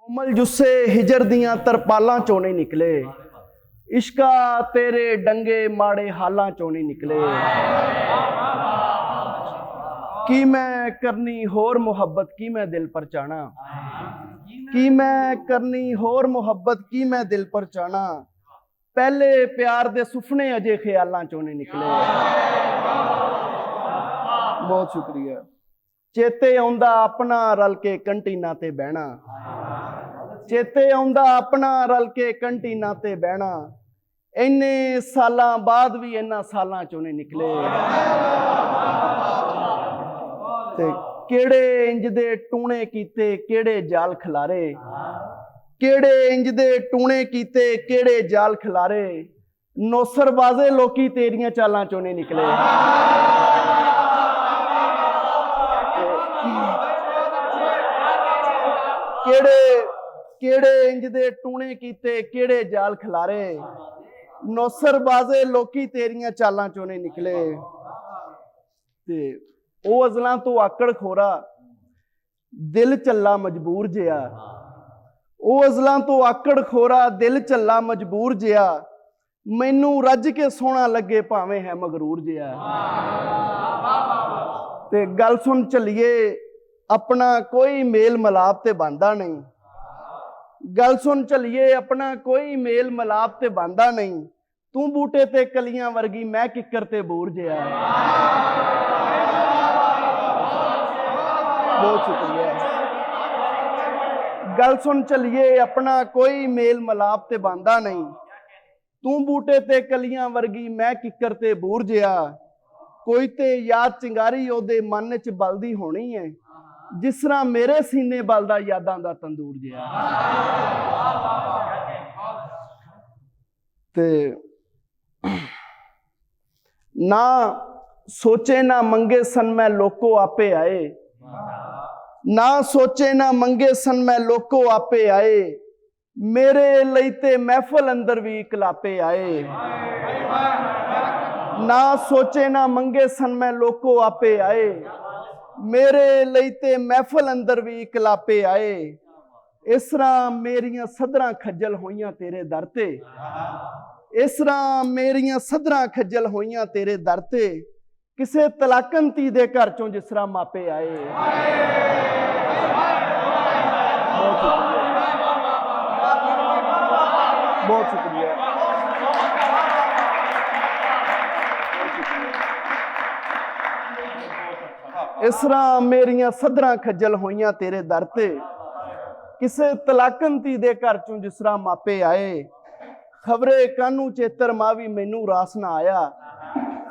कोमल जुस्से हिजर दियां तरपालां चों नहीं निकले, इश्का तेरे डंगे माड़े हालां चों नहीं निकले। की मैं करनी होर मुहब्बत की मैं दिल पर चाहना, की मैं करनी होर मुहब्बत की मैं दिल पर चाहना, पहले प्यार दे सुफने अजे ख्यालां चों नहीं निकले। बहुत शुक्रिया। चेते आउंदा अपना रल के कंटीना ते बहना, चेते आउंदा अपना रल के कंटीना ते बहना, इन्ने सालां बाद भी इन्ना सालां चों नहीं निकले। ते केड़े इंज दे टूणे कीते केड़े जाल खिलारे, केड़े इंज दे टूणे कीते केड़े जाल खिलारे, नौसरबाजे लोकी तेरियां चालां चों नहीं निकले। केड़े केड़े इंज दे टूणे कीते केड़े जाल खिलारे, नौसरबाजे लोकी तेरियां चालां चों नहीं निकले। ते ओ अज़लां तो आकड़ खोरा दिल झल्ला मजबूर जिया, ओ अज़लां तो आकड़ खोरा दिल झल्ला मजबूर जिया, मैनू रज के सोहना लगे भावें है मगरूर जिया। ते गल सुन झल्लिए अपना कोई मेल मिलाप ते बनदा नहीं, गल सुन झल्लिए अपना कोई मेल मिलाप ते बनदा नहीं, तू बूटे ते कलियां वर्गी मैं किकर ते बूर जिया। बहुत शुक्रिया। गल सुन झल्लिए अपना कोई मेल मिलाप ते बनदा नहीं, तू बूटे ते कलियां वर्गी मैं किकर ते बूर जिया, कोई ते याद चिंगारी ओदे मन च बलदी होनी है, जिस तरह मेरे सीने बलदा यादां दा तंदूर जिया। ते ना सोचे ना मंगे सन मैं लोको आपे आए, ना सोचे ना मंगे सन मैं लोको आपे आए, मेरे लई ते महफल अंदर भी कलापे आए। ना सोचे ना मंगे सन मैं लोको आपे आए, मेरे लई ते महफल अंदर भी कलापे आए, इस तरह मेरियां सदरां खज्जल होइयां तेरे दर ते, इस तरह मेरियां सदरां खज्जल होइयां तेरे दर ते, किसे तलाकन धी दे घर चों जिस तरह मापे आए। बहुत शुक्रिया। इस तरह मेरियां सदरां खज्जल होइयां तेरे दर ते, किसे तलाकन धी दे घर चों जिस तरह मापे आए, खबरे कानू चेतर मावी मैनू रास ना आया,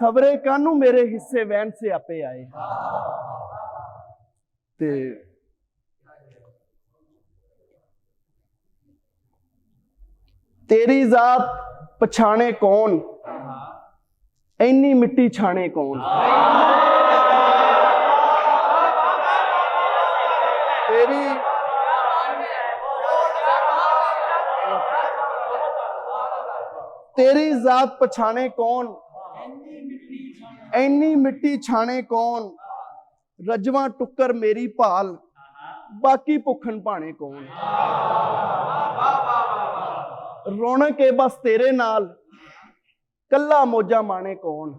खबरे कानू मेरे हिस्से वैन से आपे आए। ते तेरी जात पछाणे कौन, इन्नी मिट्टी छाणे कौन। तेरी तेरी जात पछाणे कौन, इन्नी मिट्टी छाणे कौन, रजवा टुक्कर मेरी भाल बाकी भुखन भाणे कौन। रौनक है बस तेरे नाल कल्ला मौजा माणे कौन,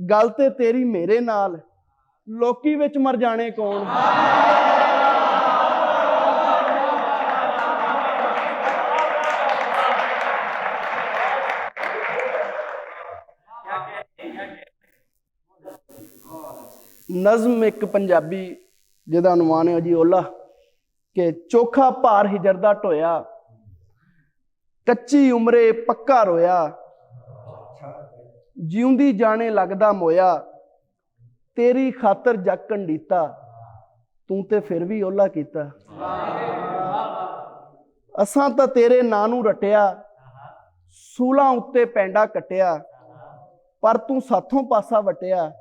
गल ते तेरी मेरे नाल लोकी विच मर जाने कौन। नज़म एक पंजाबी जिहदा अनुमान है जी ओला कि चोखा भार हिजर दा ढोया, कच्ची उमरे पक्का रोया, जिउंदी जाने लगदा मोया, तेरी खातर जग कंडीता, तू ते फिर भी ओला कीता। असां तां तेरे नां नूं रटिया, सूलां उत्ते पैंडा कटिया, पर तू साथों पासा वटिया,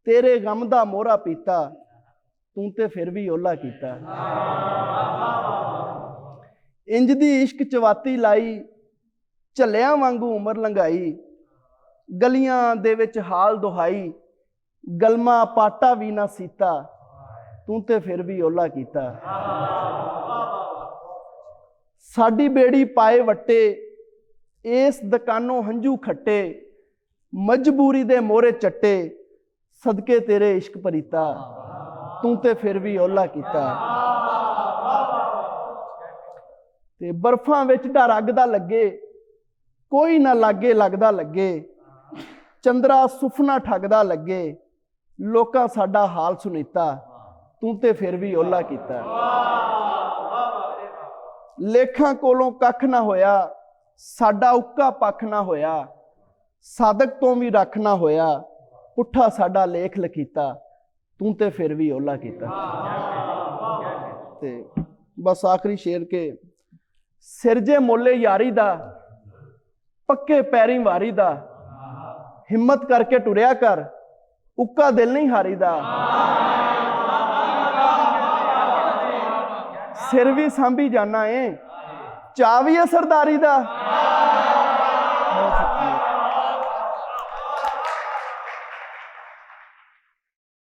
तेरे गम दा मोहरा पीता, तू ते फिर भी ओला कीता। इंज दी इश्क चवाती लाई, झल्लियां वांगू उमर लंघाई, गलियां दे विच हाल दुहाई, गलमा पाटा भी ना सीता, ਤੂੰ ਤੇ ਫਿਰ ਵੀ ਓਲਾ ਕੀਤਾ। ਸਾਡੀ ਬੇੜੀ ਪਾਏ ਵੱਟੇ, ਇਸ ਦੁਕਾਨੋਂ ਹੰਝੂ ਖੱਟੇ, ਮਜਬੂਰੀ ਦੇ ਮੋਹਰੇ ਚੱਟੇ, ਸਦਕੇ ਤੇਰੇ ਇਸ਼ਕ ਭਰੀਤਾ, ਤੂੰ ਤੇ ਫਿਰ ਵੀ ਓਲਾ ਕੀਤਾ। ਤੇ ਬਰਫਾਂ ਵਿੱਚ ਡਰ ਅੱਗ ਦਾ ਲੱਗੇ, ਕੋਈ ਨਾ ਲਾਗੇ ਲੱਗਦਾ ਲੱਗੇ, ਚੰਦਰਾ ਸੁਫਨਾ ਠੱਗਦਾ ਲੱਗੇ, ਲੋਕਾਂ ਸਾਡਾ ਹਾਲ ਸੁਨੀਤਾ, ਤੂੰ ਤੇ ਫਿਰ ਵੀ ਓਲਾ ਕੀਤਾ। ਲੇਖਾਂ ਕੋਲੋਂ ਕੱਖ ਨਾ ਹੋਇਆ, ਸਾਡਾ ਉੱਕਾ ਪੱਖ ਨਾ ਹੋਇਆ, ਸਾਦਕ ਤੋਂ ਵੀ ਰੱਖ ਨਾ ਹੋਇਆ, ਪੁੱਠਾ ਸਾਡਾ ਲੇਖ ਲਖੀਤਾ, ਤੂੰ ਤੇ ਫਿਰ ਵੀ ਓਲਾ ਕੀਤਾ। ਤੇ ਬਸ ਆਖਰੀ ਸ਼ੇਰ ਕੇ ਸਿਰਜੇ ਮੋਲੇ ਯਾਰੀ ਦਾ, ਪੱਕੇ ਪੈਰੀ ਵਾਰੀ ਦਾ, ਹਿੰਮਤ ਕਰਕੇ ਟੁਰਿਆ ਕਰ, ਉੱਕਾ ਦਿਲ ਨਹੀਂ ਹਾਰੀ ਦਾ। ਸਿਰ ਵੀ ਸਾਂਭੀ ਜਾਣਾ ਏ, ਚਾਅ ਵੀ ਹੈ ਸਰਦਾਰੀ ਦਾ,